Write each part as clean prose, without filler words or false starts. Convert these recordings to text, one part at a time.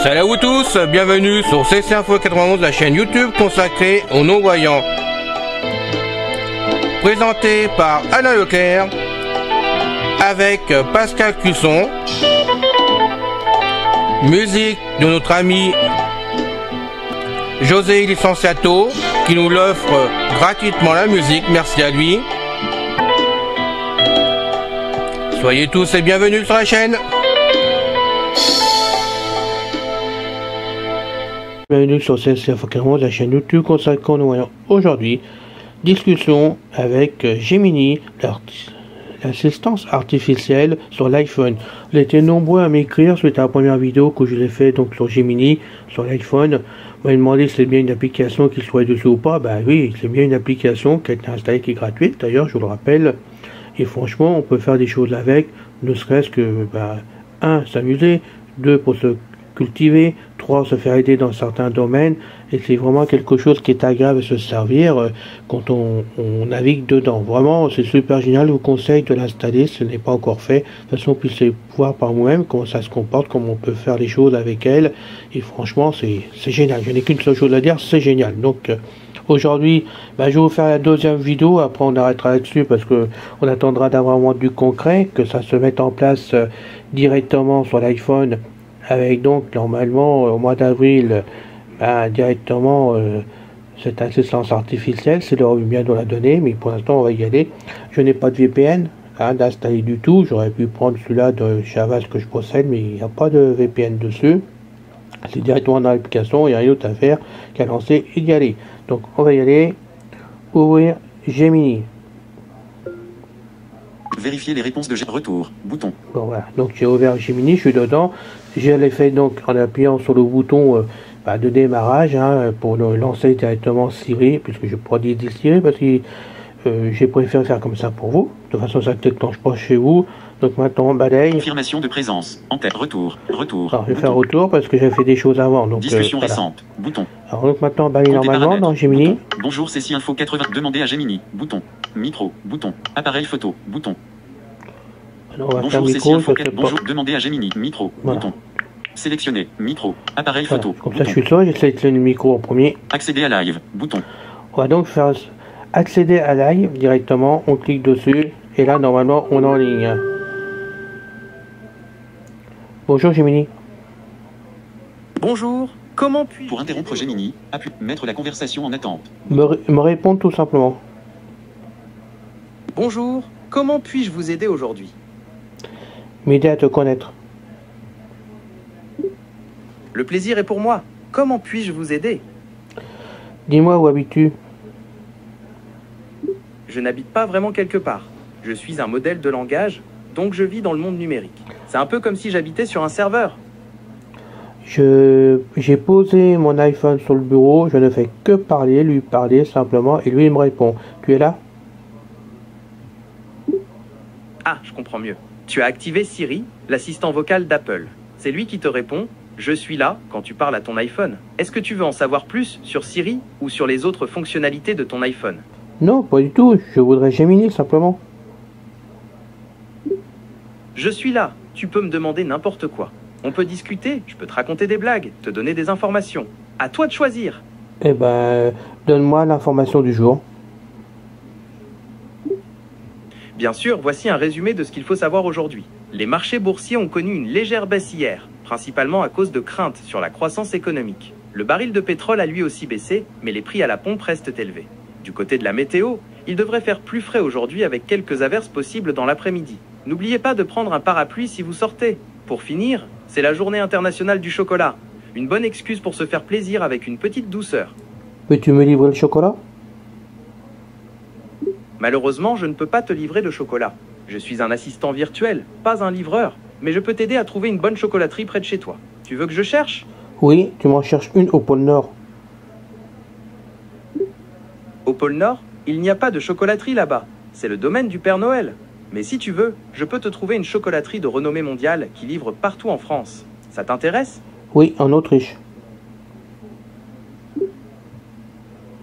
Salut à vous tous, bienvenue sur CC Info 91, la chaîne YouTube consacrée aux non-voyants. Présenté par Alain Leclerc, avec Pascal Cusson, musique de notre ami José Licenciato, qui nous l'offre gratuitement la musique, merci à lui. Soyez tous et bienvenus sur la chaîne. Bienvenue sur CC Info 91, la chaîne YouTube consacrée aux non-voyants. Aujourd'hui, discussion avec Gemini, l'assistance artificielle sur l'iPhone. Vous étiez nombreux à m'écrire suite à la première vidéo que je l'ai fait donc sur Gemini, sur l'iPhone. Vous m'avez demandé si c'est bien une application qui soit dessus ou pas. Ben oui, c'est bien une application qui a été installée, qui est gratuite d'ailleurs, je vous le rappelle. Et franchement, on peut faire des choses avec, ne serait-ce que, un, s'amuser, deux, pour se cultiver, 3, se faire aider dans certains domaines, et c'est vraiment quelque chose qui est agréable à se servir quand on navigue dedans. Vraiment, c'est super génial, je vous conseille de l'installer si ce n'est pas encore fait. De toute façon, vous puissiez voir par vous-même comment ça se comporte, comment on peut faire les choses avec elle, et franchement, c'est génial. Je n'ai qu'une seule chose à dire, c'est génial. Donc, aujourd'hui, je vais vous faire la deuxième vidéo, après on arrêtera là-dessus parce que on attendra d'avoir vraiment du concret, que ça se mette en place directement sur l'iPhone, avec donc normalement au mois d'avril directement cette assistance artificielle, c'est leur bien de la donner, mais pour l'instant on va y aller. Je n'ai pas de VPN d'installer du tout, j'aurais pu prendre celui-là de chez Avast que je possède, mais il n'y a pas de VPN dessus, c'est directement dans l'application, il n'y a rien d'autre à faire qu'à lancer et y aller. Donc on va y aller, ouvrir Gemini. Vérifier les réponses de retour, bouton. Bon voilà, donc j'ai ouvert Gemini, je suis dedans. Je l'ai fait donc en appuyant sur le bouton de démarrage pour le lancer directement Siri, puisque je pourrais dire Siri parce que j'ai préféré faire comme ça pour vous. De toute façon, ça ne déclenche pas chez vous. Donc maintenant, balaye. Confirmation de présence. En tête, retour. Alors, je vais faire retour parce que j'ai fait des choses avant. Donc, discussion voilà. récente. Bouton. Alors donc maintenant, balaye normalement dans Gemini. Bouton. Bonjour, CC Info 80. Demandez à Gemini. Bouton. Micro. Bouton. Appareil photo. Bouton. Alors, on va bonjour, faire micro. Bonjour, demandez à Gemini. Micro. Voilà. Bouton. Sélectionner. Micro. Appareil photo. Comme ça, je suis sûr, j'ai sélectionné le micro en premier. Accéder à live. Bouton. On va donc faire accéder à live directement. On clique dessus. Et là, normalement, on est en ligne. Bonjour Gemini. Bonjour, comment puis-je... Pour interrompre Gemini, appuie, mettre la conversation en attente. Me répondre tout simplement. Bonjour, comment puis-je vous aider aujourd'hui? M'aider à te connaître. Le plaisir est pour moi. Comment puis-je vous aider? Dis-moi où habites-tu? Je n'habite pas vraiment quelque part. Je suis un modèle de langage, donc je vis dans le monde numérique. C'est un peu comme si j'habitais sur un serveur. J'ai posé mon iPhone sur le bureau, je ne fais que parler, lui parler simplement, et lui il me répond. Tu es là? Ah, je comprends mieux. Tu as activé Siri, l'assistant vocal d'Apple. C'est lui qui te répond « Je suis là » quand tu parles à ton iPhone. Est-ce que tu veux en savoir plus sur Siri ou sur les autres fonctionnalités de ton iPhone? Non, pas du tout, je voudrais Gemini simplement. Je suis là, tu peux me demander n'importe quoi. On peut discuter, je peux te raconter des blagues, te donner des informations. À toi de choisir. Eh ben, donne-moi l'information du jour. Bien sûr, voici un résumé de ce qu'il faut savoir aujourd'hui. Les marchés boursiers ont connu une légère baisse hier, principalement à cause de craintes sur la croissance économique. Le baril de pétrole a lui aussi baissé, mais les prix à la pompe restent élevés. Du côté de la météo, il devrait faire plus frais aujourd'hui avec quelques averses possibles dans l'après-midi. N'oubliez pas de prendre un parapluie si vous sortez. Pour finir, c'est la journée internationale du chocolat. Une bonne excuse pour se faire plaisir avec une petite douceur. Peux-tu me livrer le chocolat? Malheureusement, je ne peux pas te livrer de chocolat. Je suis un assistant virtuel, pas un livreur. Mais je peux t'aider à trouver une bonne chocolaterie près de chez toi. Tu veux que je cherche? Oui, tu m'en cherches une au pôle Nord. Au pôle Nord, il n'y a pas de chocolaterie là-bas. C'est le domaine du Père Noël. Mais si tu veux, je peux te trouver une chocolaterie de renommée mondiale qui livre partout en France. Ça t'intéresse? Oui, en Autriche.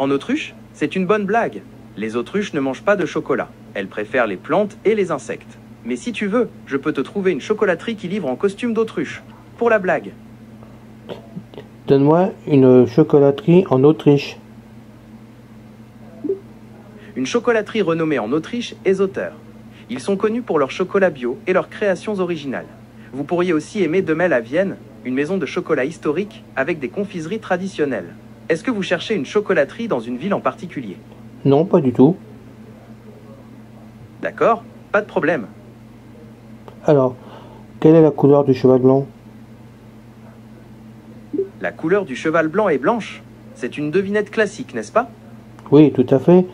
En autruche? C'est une bonne blague. Les autruches ne mangent pas de chocolat. Elles préfèrent les plantes et les insectes. Mais si tu veux, je peux te trouver une chocolaterie qui livre en costume d'autruche. Pour la blague. Donne-moi une chocolaterie en Autriche. Une chocolaterie renommée en Autriche est Zotter. Ils sont connus pour leur chocolat bio et leurs créations originales. Vous pourriez aussi aimer Demel à Vienne, une maison de chocolat historique avec des confiseries traditionnelles. Est-ce que vous cherchez une chocolaterie dans une ville en particulier? Non, pas du tout. D'accord, pas de problème. Alors, quelle est la couleur du cheval blanc? La couleur du cheval blanc est blanche. C'est une devinette classique, n'est-ce pas? Oui, tout à fait.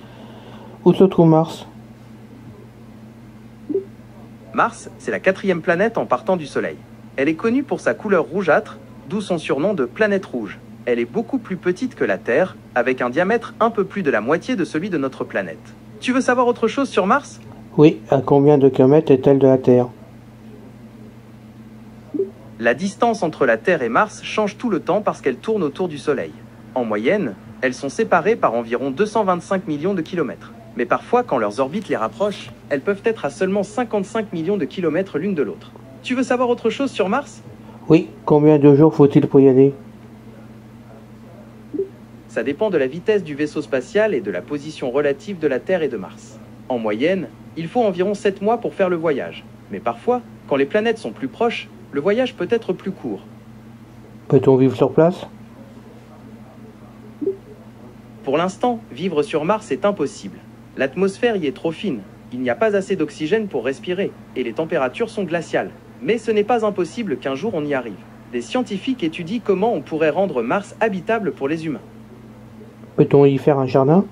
Où se trouve Mars? Mars, c'est la 4e planète en partant du Soleil. Elle est connue pour sa couleur rougeâtre, d'où son surnom de planète rouge. Elle est beaucoup plus petite que la Terre, avec un diamètre un peu plus de la moitié de celui de notre planète. Tu veux savoir autre chose sur Mars? Oui, à combien de kilomètres est-elle de la Terre? La distance entre la Terre et Mars change tout le temps parce qu'elle tourne autour du Soleil. En moyenne, elles sont séparées par environ 225 millions de kilomètres. Mais parfois, quand leurs orbites les rapprochent, elles peuvent être à seulement 55 millions de kilomètres l'une de l'autre. Tu veux savoir autre chose sur Mars? Oui, combien de jours faut-il pour y aller? Ça dépend de la vitesse du vaisseau spatial et de la position relative de la Terre et de Mars. En moyenne, il faut environ 7 mois pour faire le voyage. Mais parfois, quand les planètes sont plus proches, le voyage peut être plus court. Peut-on vivre sur place? Pour l'instant, vivre sur Mars est impossible. L'atmosphère y est trop fine, il n'y a pas assez d'oxygène pour respirer, et les températures sont glaciales. Mais ce n'est pas impossible qu'un jour on y arrive. Des scientifiques étudient comment on pourrait rendre Mars habitable pour les humains. Peut-on y faire un jardin?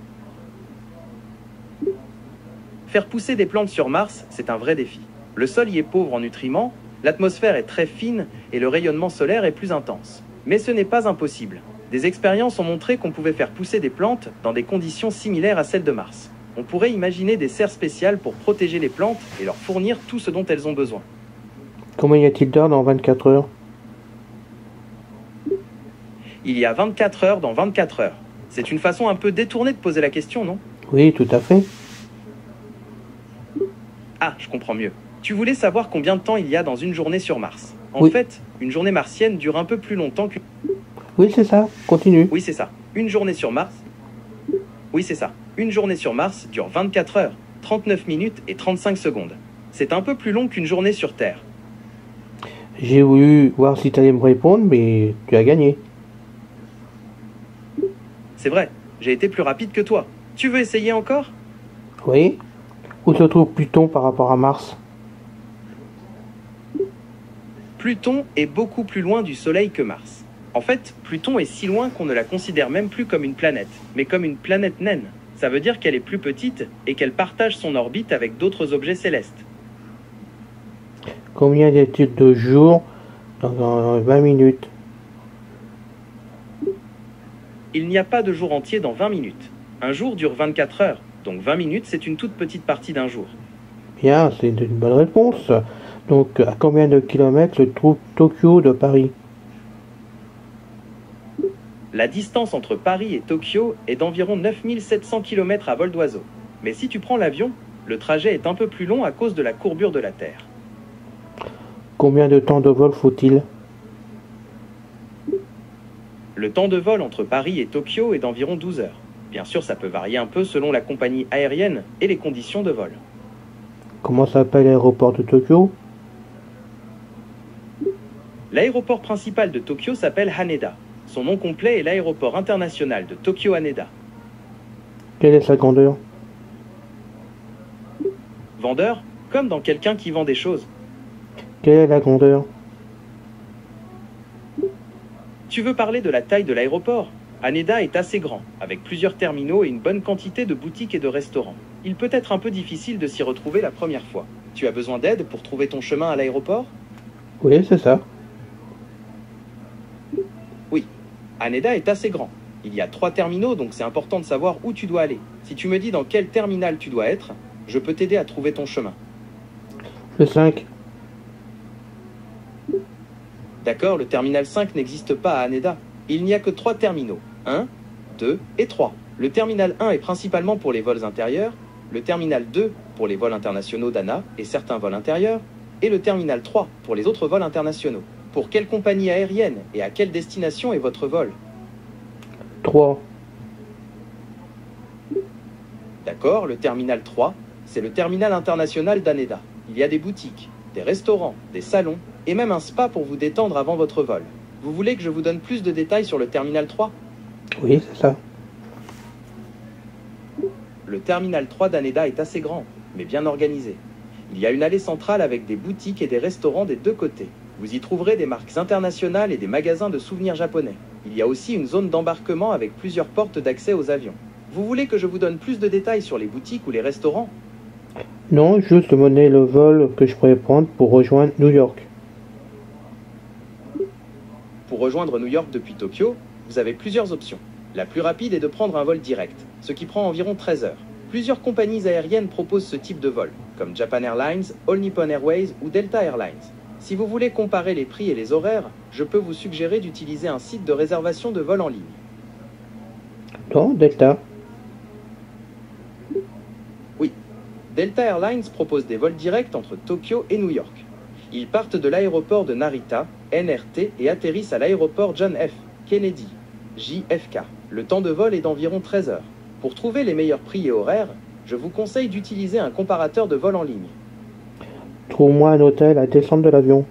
Faire pousser des plantes sur Mars, c'est un vrai défi. Le sol y est pauvre en nutriments, l'atmosphère est très fine et le rayonnement solaire est plus intense. Mais ce n'est pas impossible. Des expériences ont montré qu'on pouvait faire pousser des plantes dans des conditions similaires à celles de Mars. On pourrait imaginer des serres spéciales pour protéger les plantes et leur fournir tout ce dont elles ont besoin. Combien y a-t-il d'heures dans 24 heures? Il y a 24 heures dans 24 heures. C'est une façon un peu détournée de poser la question, non? Oui, tout à fait. Ah, je comprends mieux. Tu voulais savoir combien de temps il y a dans une journée sur Mars. En Oui. fait, une journée martienne dure un peu plus longtemps qu'une... Oui, c'est ça. Continue. Oui, c'est ça. Une journée sur Mars... Oui, c'est ça. Une journée sur Mars dure 24 heures, 39 minutes et 35 secondes. C'est un peu plus long qu'une journée sur Terre. J'ai voulu voir si tu allais me répondre, mais tu as gagné. C'est vrai, j'ai été plus rapide que toi. Tu veux essayer encore? Oui. Où se trouve Pluton par rapport à Mars? Pluton est beaucoup plus loin du Soleil que Mars. En fait, Pluton est si loin qu'on ne la considère même plus comme une planète, mais comme une planète naine. Ça veut dire qu'elle est plus petite et qu'elle partage son orbite avec d'autres objets célestes. Combien y a-t-il de jours dans 20 minutes? Il n'y a pas de jour entier dans 20 minutes. Un jour dure 24 heures, donc 20 minutes c'est une toute petite partie d'un jour. Bien, c'est une bonne réponse. Donc, à combien de kilomètres se trouve Tokyo de Paris? La distance entre Paris et Tokyo est d'environ 9700 km à vol d'oiseau. Mais si tu prends l'avion, le trajet est un peu plus long à cause de la courbure de la Terre. Combien de temps de vol faut-il? Le temps de vol entre Paris et Tokyo est d'environ 12 heures. Bien sûr, ça peut varier un peu selon la compagnie aérienne et les conditions de vol. Comment s'appelle l'aéroport de Tokyo? L'aéroport principal de Tokyo s'appelle Haneda. Son nom complet est l'aéroport international de Tokyo Haneda. Quelle est sa grandeur? Vendeur, comme dans quelqu'un qui vend des choses. Quelle est la grandeur? Tu veux parler de la taille de l'aéroport? Haneda est assez grand, avec plusieurs terminaux et une bonne quantité de boutiques et de restaurants. Il peut être un peu difficile de s'y retrouver la première fois. Tu as besoin d'aide pour trouver ton chemin à l'aéroport? Oui, c'est ça. Oui, Haneda est assez grand. Il y a 3 terminaux, donc c'est important de savoir où tu dois aller. Si tu me dis dans quel terminal tu dois être, je peux t'aider à trouver ton chemin. Le 5. D'accord, le terminal 5 n'existe pas à Haneda. Il n'y a que 3 terminaux, 1, 2 et 3. Le terminal 1 est principalement pour les vols intérieurs, le terminal 2 pour les vols internationaux d'ANA et certains vols intérieurs, et le terminal 3 pour les autres vols internationaux. Pour quelle compagnie aérienne et à quelle destination est votre vol? 3. D'accord, le terminal 3, c'est le terminal international d'Haneda. Il y a des boutiques, des restaurants, des salons et même un spa pour vous détendre avant votre vol. Vous voulez que je vous donne plus de détails sur le terminal 3? Oui, c'est ça. Le terminal 3 d'Haneda est assez grand, mais bien organisé. Il y a une allée centrale avec des boutiques et des restaurants des deux côtés. Vous y trouverez des marques internationales et des magasins de souvenirs japonais. Il y a aussi une zone d'embarquement avec plusieurs portes d'accès aux avions. Vous voulez que je vous donne plus de détails sur les boutiques ou les restaurants? Non, juste demander le vol que je pourrais prendre pour rejoindre New York. Pour rejoindre New York depuis Tokyo, vous avez plusieurs options. La plus rapide est de prendre un vol direct, ce qui prend environ 13 heures. Plusieurs compagnies aériennes proposent ce type de vol, comme Japan Airlines, All Nippon Airways ou Delta Airlines. Si vous voulez comparer les prix et les horaires, je peux vous suggérer d'utiliser un site de réservation de vol en ligne. Non, Delta. Oui, Delta Airlines propose des vols directs entre Tokyo et New York. Ils partent de l'aéroport de Narita, NRT, et atterrissent à l'aéroport John F. Kennedy, JFK. Le temps de vol est d'environ 13 heures. Pour trouver les meilleurs prix et horaires, je vous conseille d'utiliser un comparateur de vol en ligne. Trouve-moi un hôtel à descendre de l'avion.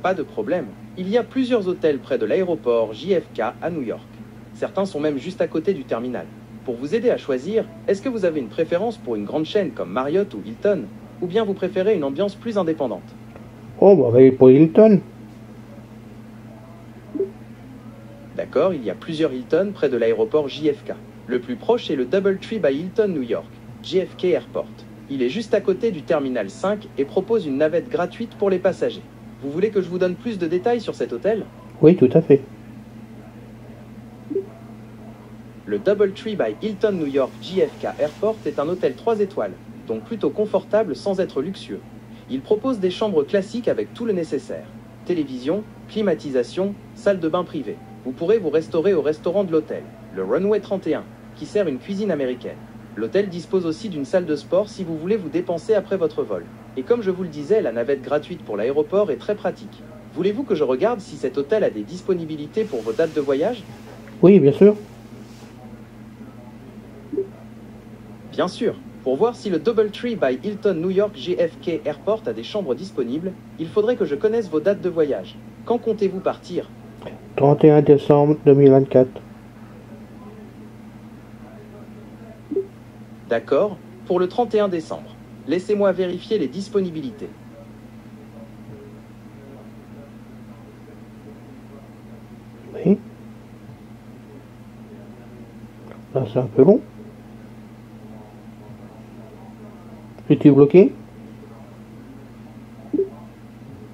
Pas de problème. Il y a plusieurs hôtels près de l'aéroport JFK à New York. Certains sont même juste à côté du terminal. Pour vous aider à choisir, est-ce que vous avez une préférence pour une grande chaîne comme Marriott ou Hilton, ou bien vous préférez une ambiance plus indépendante? Oh, bah, va aller pour Hilton. D'accord, il y a plusieurs Hilton près de l'aéroport JFK. Le plus proche est le Doubletree by Hilton New York, JFK Airport. Il est juste à côté du terminal 5 et propose une navette gratuite pour les passagers. Vous voulez que je vous donne plus de détails sur cet hôtel? Oui, tout à fait. Le Doubletree by Hilton New York JFK Airport est un hôtel 3 étoiles, donc plutôt confortable sans être luxueux. Il propose des chambres classiques avec tout le nécessaire. Télévision, climatisation, salle de bain privée. Vous pourrez vous restaurer au restaurant de l'hôtel, le Runway 31, qui sert une cuisine américaine. L'hôtel dispose aussi d'une salle de sport si vous voulez vous dépenser après votre vol. Et comme je vous le disais, la navette gratuite pour l'aéroport est très pratique. Voulez-vous que je regarde si cet hôtel a des disponibilités pour vos dates de voyage? Oui, bien sûr. Bien sûr. Pour voir si le Doubletree by Hilton New York JFK Airport a des chambres disponibles, il faudrait que je connaisse vos dates de voyage. Quand comptez-vous partir? 31 décembre 2024. D'accord, pour le 31 décembre. Laissez-moi vérifier les disponibilités. Oui. Là, c'est un peu long. Es-tu bloqué?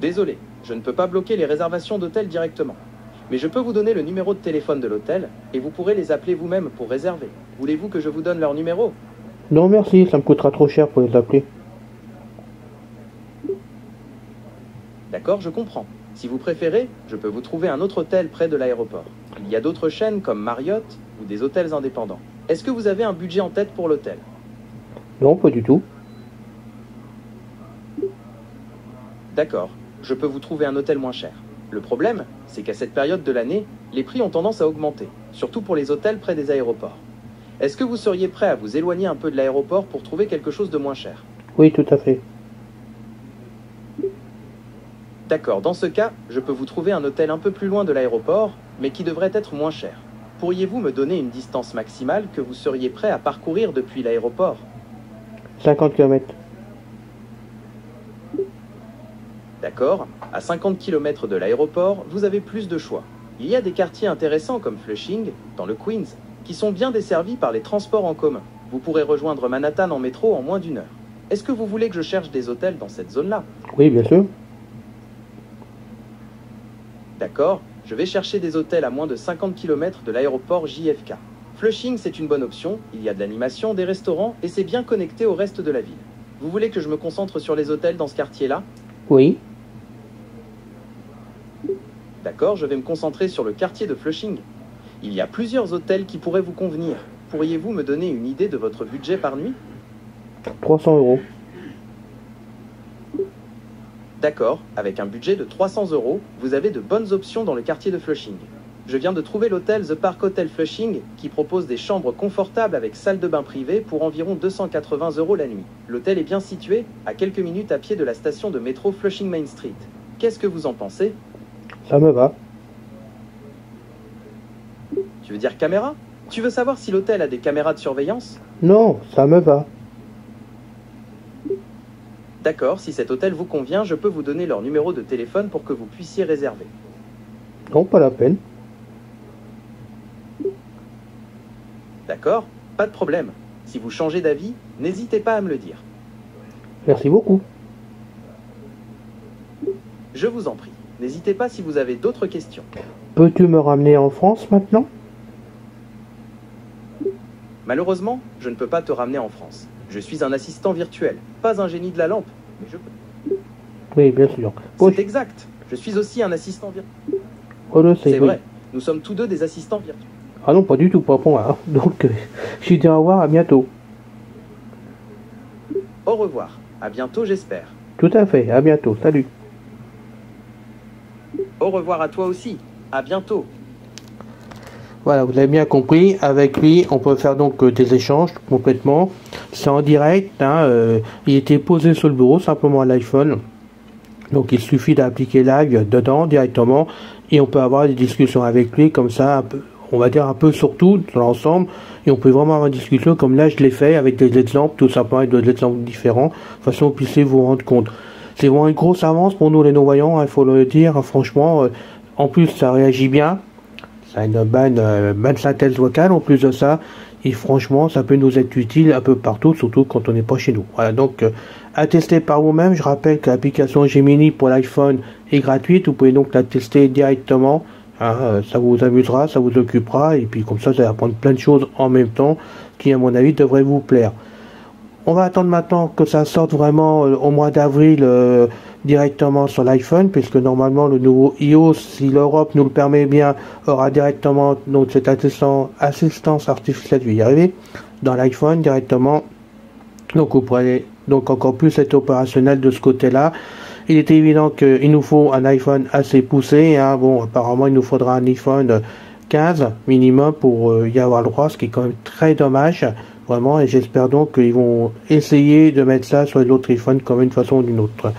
Désolé, je ne peux pas bloquer les réservations d'hôtel directement. Mais je peux vous donner le numéro de téléphone de l'hôtel et vous pourrez les appeler vous-même pour réserver. Voulez-vous que je vous donne leur numéro? Non, merci, ça me coûtera trop cher pour les appeler. D'accord, je comprends. Si vous préférez, je peux vous trouver un autre hôtel près de l'aéroport. Il y a d'autres chaînes comme Marriott ou des hôtels indépendants. Est-ce que vous avez un budget en tête pour l'hôtel? Non, pas du tout. D'accord, je peux vous trouver un hôtel moins cher. Le problème, c'est qu'à cette période de l'année, les prix ont tendance à augmenter, surtout pour les hôtels près des aéroports. Est-ce que vous seriez prêt à vous éloigner un peu de l'aéroport pour trouver quelque chose de moins cher? Oui, tout à fait. D'accord, dans ce cas, je peux vous trouver un hôtel un peu plus loin de l'aéroport, mais qui devrait être moins cher. Pourriez-vous me donner une distance maximale que vous seriez prêt à parcourir depuis l'aéroport? 50 km. D'accord, à 50 km de l'aéroport, vous avez plus de choix. Il y a des quartiers intéressants comme Flushing, dans le Queens, qui sont bien desservis par les transports en commun. Vous pourrez rejoindre Manhattan en métro en moins d'1 heure. Est-ce que vous voulez que je cherche des hôtels dans cette zone-là? Oui, bien sûr. D'accord, je vais chercher des hôtels à moins de 50 km de l'aéroport JFK. Flushing, c'est une bonne option, il y a de l'animation, des restaurants et c'est bien connecté au reste de la ville. Vous voulez que je me concentre sur les hôtels dans ce quartier-là? Oui. D'accord, je vais me concentrer sur le quartier de Flushing. Il y a plusieurs hôtels qui pourraient vous convenir. Pourriez-vous me donner une idée de votre budget par nuit? 300 €. D'accord, avec un budget de 300 €, vous avez de bonnes options dans le quartier de Flushing. Je viens de trouver l'hôtel The Park Hotel Flushing qui propose des chambres confortables avec salle de bain privée pour environ 280 € la nuit. L'hôtel est bien situé, à quelques minutes à pied de la station de métro Flushing Main Street. Qu'est-ce que vous en pensez? Ça me va. Tu veux dire caméra? Tu veux savoir si l'hôtel a des caméras de surveillance? Non, ça me va. D'accord, si cet hôtel vous convient, je peux vous donner leur numéro de téléphone pour que vous puissiez réserver. Non, pas la peine. D'accord, pas de problème. Si vous changez d'avis, n'hésitez pas à me le dire. Merci beaucoup. Je vous en prie. N'hésitez pas si vous avez d'autres questions. Peux-tu me ramener en France maintenant? Malheureusement, je ne peux pas te ramener en France. Je suis un assistant virtuel, pas un génie de la lampe, mais je peux. Oui, bien sûr. C'est exact. Je suis aussi un assistant virtuel. On le sait, C'est oui. vrai. Nous sommes tous deux des assistants virtuels. Ah non, pas du tout, pas pour moi. Hein. Donc, je dis au revoir, à bientôt. Au revoir. À bientôt, j'espère. Tout à fait, à bientôt. Salut. Au revoir à toi aussi. À bientôt. Voilà, vous avez bien compris, avec lui, on peut faire donc des échanges complètement. C'est en direct, hein, il était posé sur le bureau, simplement à l'iPhone. Donc il suffit d'appliquer live dedans directement et on peut avoir des discussions avec lui comme ça, un peu, on va dire un peu sur tout, sur l'ensemble. Et on peut vraiment avoir une discussion comme là je l'ai fait avec des exemples, tout simplement avec des exemples différents, de façon que vous puissiez vous rendre compte. C'est vraiment une grosse avance pour nous les non-voyants, il faut le dire, franchement. En plus ça réagit bien. Ça a une bonne synthèse vocale en plus de ça, et franchement ça peut nous être utile un peu partout, surtout quand on n'est pas chez nous. Voilà, donc à tester par vous-même. Je rappelle que l'application Gemini pour l'iPhone est gratuite, vous pouvez donc la tester directement, hein, ça vous amusera, ça vous occupera, et puis comme ça vous allez apprendre plein de choses en même temps qui à mon avis devraient vous plaire. On va attendre maintenant que ça sorte vraiment au mois d'avril directement sur l'iPhone, puisque normalement le nouveau iOS, si l'Europe nous le permet bien, aura directement donc cette assistance artificielle, je vais y arriver, dans l'iPhone directement. Donc vous pourrez donc encore plus être opérationnel de ce côté-là. Il est évident qu'il nous faut un iPhone assez poussé, hein. Bon, apparemment il nous faudra un iPhone 15 minimum pour y avoir le droit, ce qui est quand même très dommage. Vraiment, et j'espère donc qu'ils vont essayer de mettre ça sur les autres iPhones comme une façon ou d'une autre.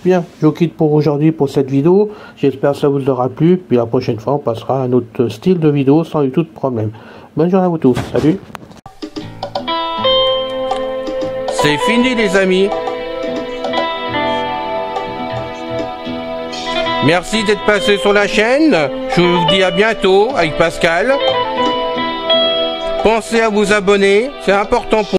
Bien, je vous quitte pour aujourd'hui pour cette vidéo. J'espère que ça vous aura plu. Puis la prochaine fois, on passera à un autre style de vidéo sans du tout de problème. Bonne journée à vous tous. Salut. C'est fini les amis. Merci d'être passé sur la chaîne. Je vous dis à bientôt avec Pascal. Pensez à vous abonner, c'est important pour